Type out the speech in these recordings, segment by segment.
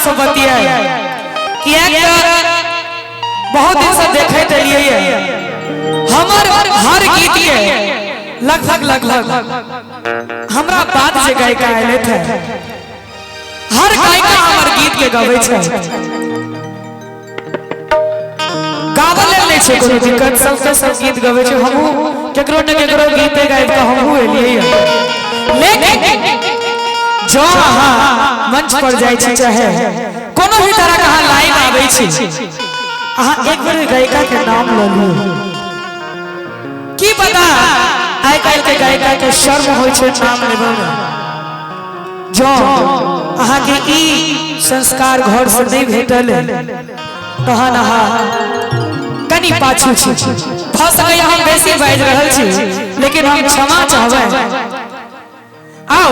सब बतिया कि बहुत दिन से देखे चलिए हमार हर गीत के लगभग हमरा बात से गायिका आए थे। हर गायिका हमार गीत के गावे छे, गावले नहीं छे कोनो दिक्कत, सबके सब गीत गावे छे। हमहु केकरो न केकरो गीत गाइब के हमहु एलिए, लेकिन जो अहाँ मंच पर जाय छी चाहे कोनो भी तरह का लाइन आवे छी, अहाँ एक बार गायिका के नाम ल लियो। की पता आइ काल के गायिका के शर्म होय छे नाम लेबे में। जो अहाँ के ई संस्कार घर से नहीं भेटल तहन अहाँ कनी पाछू छी। भ सके हम बेसी बाज रहल छी, लेकिन हम क्षमा चाहबै। आओ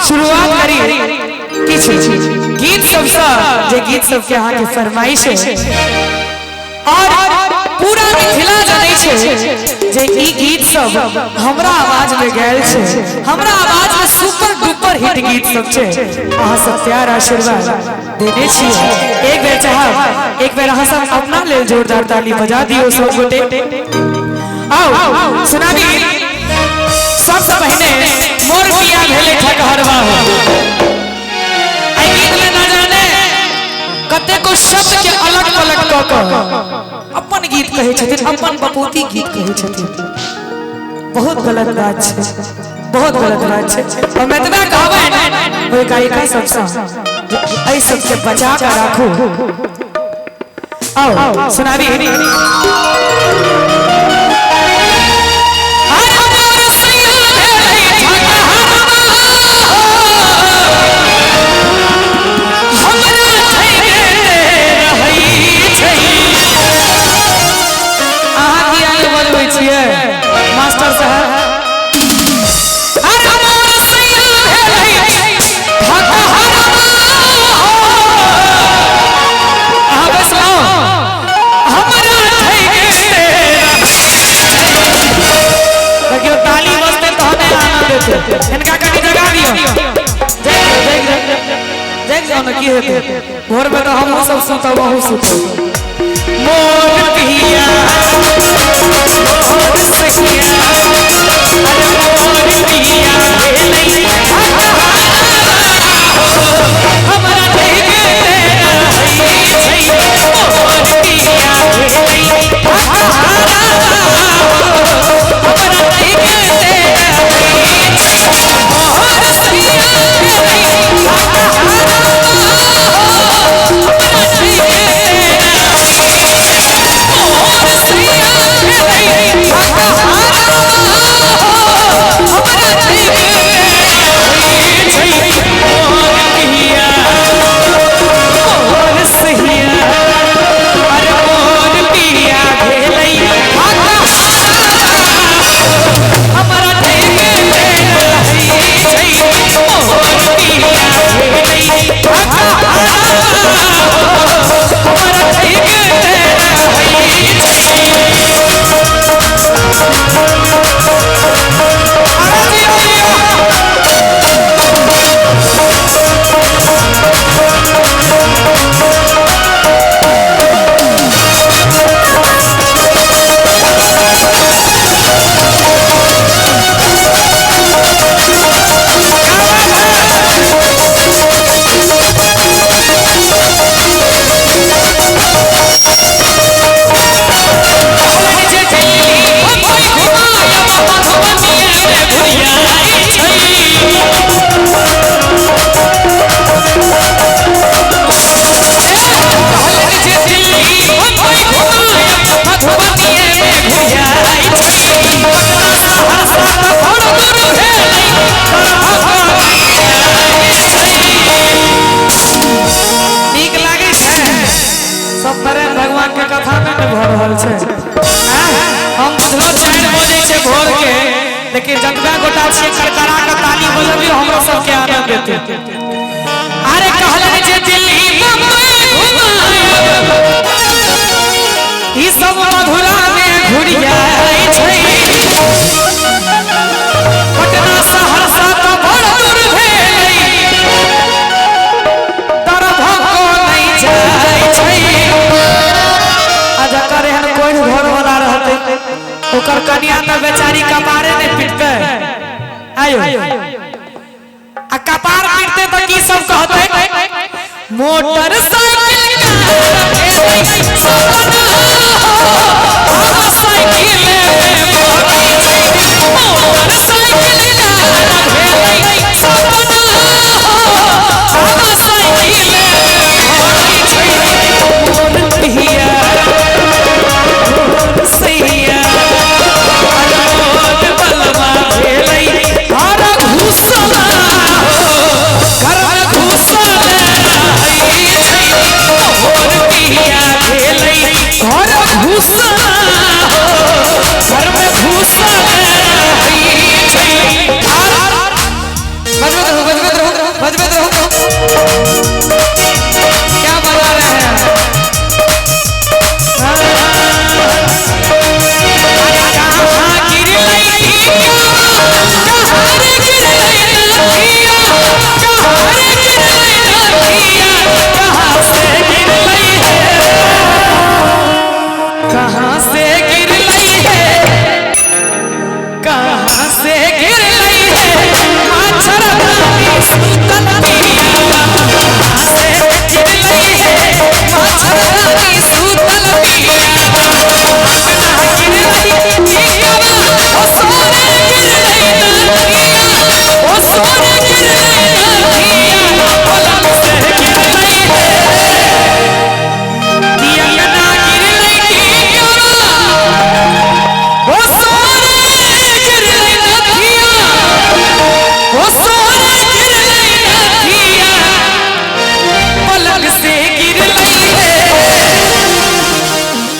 शुरुआत करी किछ गीत सब से, जे गीत सब के अहाँ के फरमाइश है और पूरा मिथिला जानै छे जे ई गीत सब हमरा आवाज में गायल छे। हमरा आवाज में सुपर डुपर हिट गीत सब छे। अहाँ सब प्यार आशीर्वाद देने छिए। एक बेर चाहब, एक बेर अहाँ सब अपना लेल जोरदार ताली बजा दियो सब गोटे। आओ सुनाबी सबसे पहले मोर पिया भेले ठकहरवा हो। आई गीत में ना जाने कते को शब्द के अलग अलग क अपन गीत कहे छथिन, अपन बपूती गीत कहे छथिन। बहुत गलत बात छे, बहुत गलत बात छे। और मैं इतना कहबै ना ओई गायिका सब ऐ सब से बचा के राखू। आओ सुनाबी मास्टर साहब देखियो ताली बजते तो हमें आनंद देते। इनका कभी जगा दियो, देख जाओ ना की हेते। भोर में तो हम सब सुतब, बहुत सुतब। मोर पिया मोर सखिया, अरे मोर पिया नहीं हमरा नहीं तेरा है मोर पिया नहीं हमरा नहीं तेरा मोर लेकिन जतबा गोटा छे करकरा के ताली बजबियो हमरा सब के आनंद देते। अरे कहले जे दिल्ली बम्बई घुमाए ई सब मधुरा में घुरियाई छै। पटना सहरसा तो बड़ दूर भेलै, दरभंगा ओकर कन्या तो बेचारी कपारे ने पिटते आयो आ कपार पिटते तो की सब कहते मोटरसाइकिल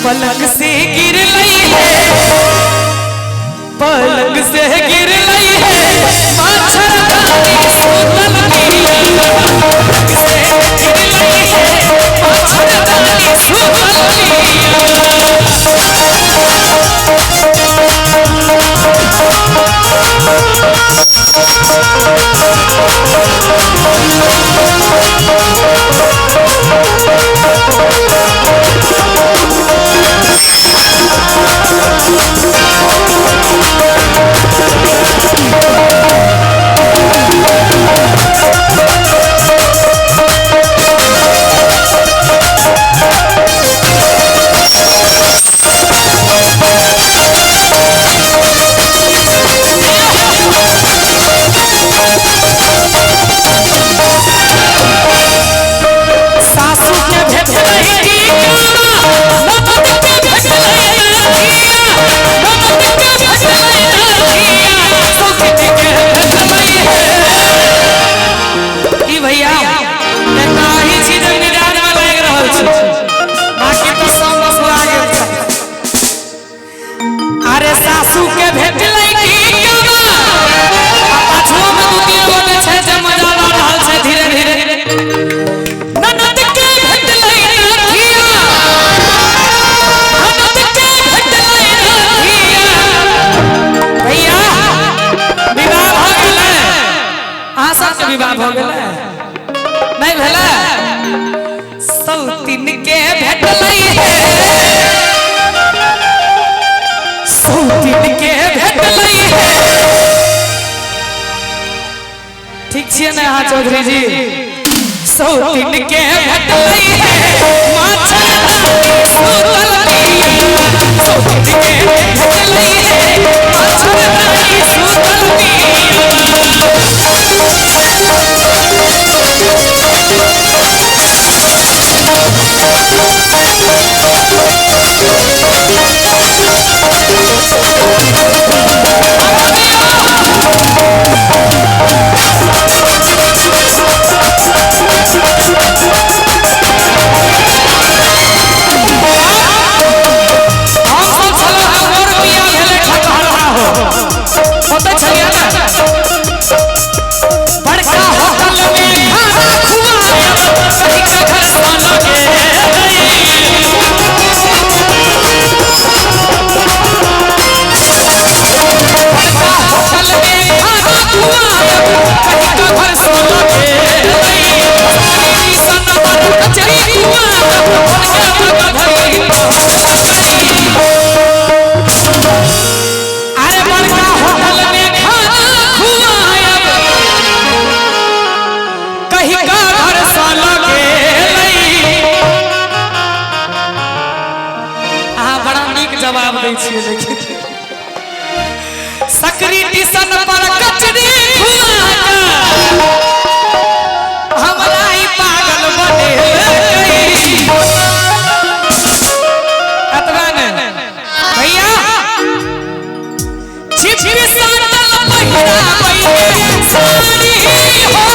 पलंग से गिर लई है पलंग से गिर लई है मच्छरदानी सुतल पिया पलंग से गिर लई है मच्छरदानी सुतल विवाह हो गया नहीं भेला सौतीन के भेटलई है सौतीन के भेटलई है ठीक छिए ना हाँ चौधरी जी सौतीन के भेटलई है मच्छरदानी सुतल पिया सौतीन के भेटलई है मच्छरदानी सुतल पिया हम सब कही का घर साला के बड़ा नीक जवाब दै छियै लेकिन सकरी टिशन पर कचरी हमरा ही पागल बने अतवा ने भैया छिपी साटल पहिरा साड़ी हो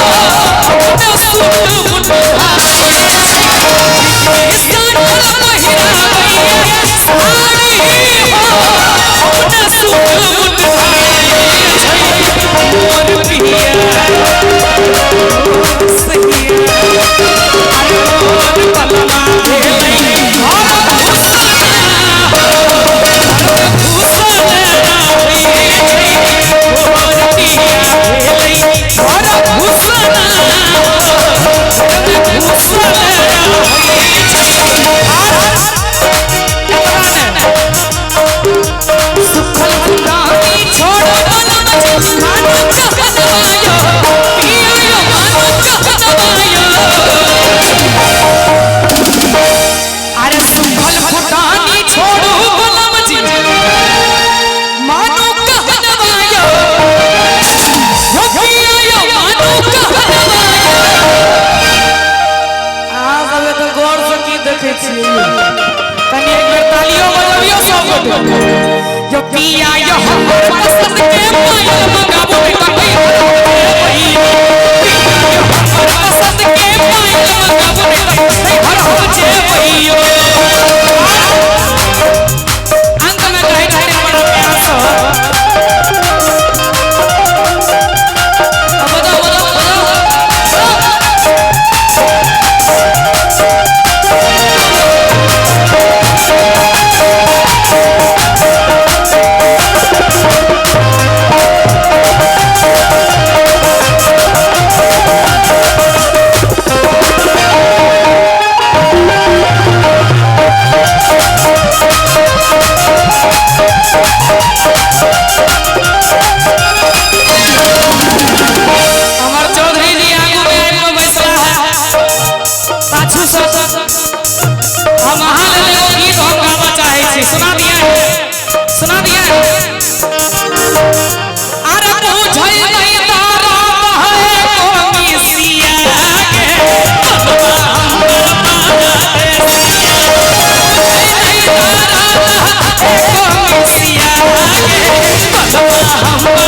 न सूट मुठ यो पिया यो हमर पसंद के पायल मंगाबो तकई पिया यो हमर पसंद के पायल मंगाबो तकई हर हो जे भइयो अंत में कहे छे बड़ा प्यार से बताओ सुना दिया अरे बुझै नहीं तारा है कोमिसिया के बलवा हमर पागल नहीं तारा है कोमिसिया के बलवा हमर